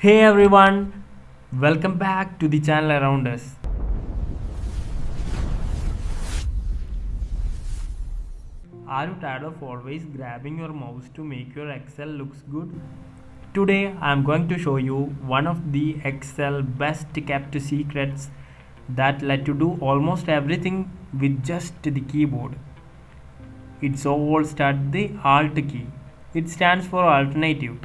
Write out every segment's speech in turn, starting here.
Hey everyone, welcome back to the channel around us. Are you tired of always grabbing your mouse to make your Excel looks good? Today I am going to show you one of the Excel best kept secrets that let you do almost everything with just the keyboard. It's all start the Alt key. It stands for alternative.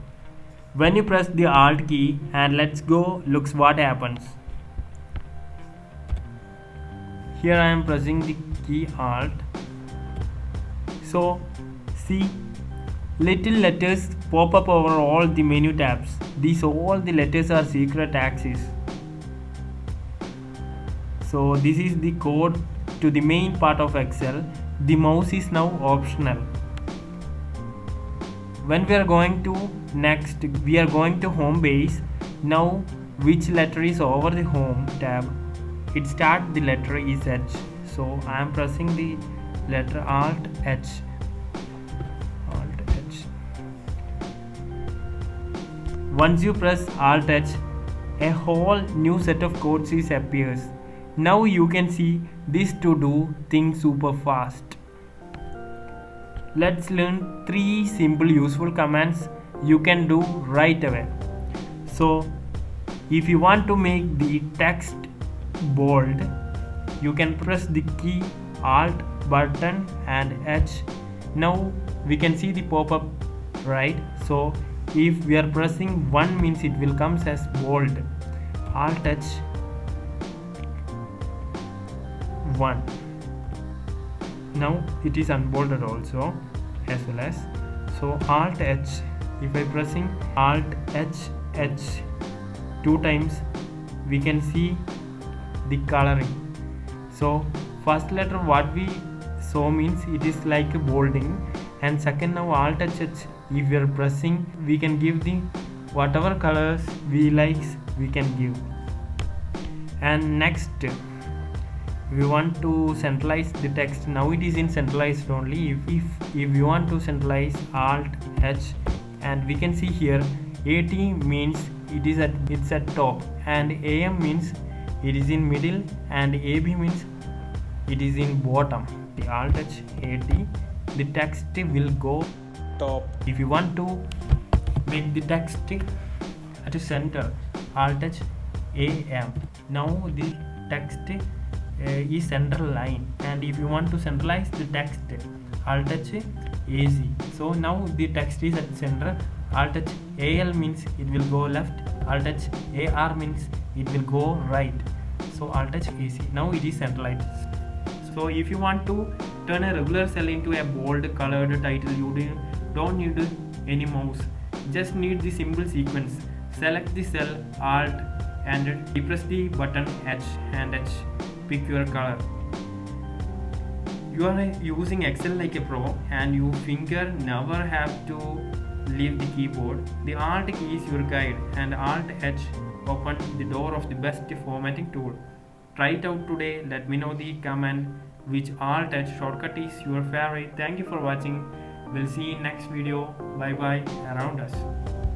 When you press the Alt key and let's go, looks what happens. Here I am pressing the key Alt. So see, little letters pop up over all the menu tabs. These all the letters are secret axes. So this is the code to the main part of Excel. The mouse is now optional. When we are going to next, we are going to home base. Now which letter is over the home tab? It start the letter is H. So I am pressing the letter Alt H. Alt H. Once you press Alt H, a whole new set of codes is appears. Now you can see this to do things super fast. Let's learn 3 simple useful commands you can do right away. So if you want to make the text bold, you can press the key Alt button and H. Now we can see the pop-up, right? So if we are pressing 1 means it will come as bold. Alt H 1. Now it is unbolded also as well as. So Alt H, if I pressing Alt H 2 times, we can see the coloring. So first letter what we saw means it is like a bolding, and second now Alt H, if we are pressing, we can give the whatever colors we like we can give. And next we want to centralize the text. Now it is in centralized only. If you want to centralize, Alt H, and we can see here AT means it's at top, and AM means it is in middle, and AB means it is in bottom. The Alt H AT, the text will go top. If you want to make the text at the center, Alt H AM. Now the text is central line, and if you want to centralize the text, Alt H AC. So now the text is at center. Alt H AL means it will go left. Alt H AR means it will go right. So Alt H AC. Now it is centralized. So if you want to turn a regular cell into a bold colored title, you don't need any mouse. Just need the simple sequence. Select the cell Alt and depress the button H and H. Pick your color. You are using Excel like a pro, and your finger never have to leave the keyboard. The Alt key is your guide, and Alt H open the door of the best formatting tool. Try it out today. Let me know the comment which Alt H shortcut is your favorite. Thank you for watching. We'll see you in next video. Bye bye around us.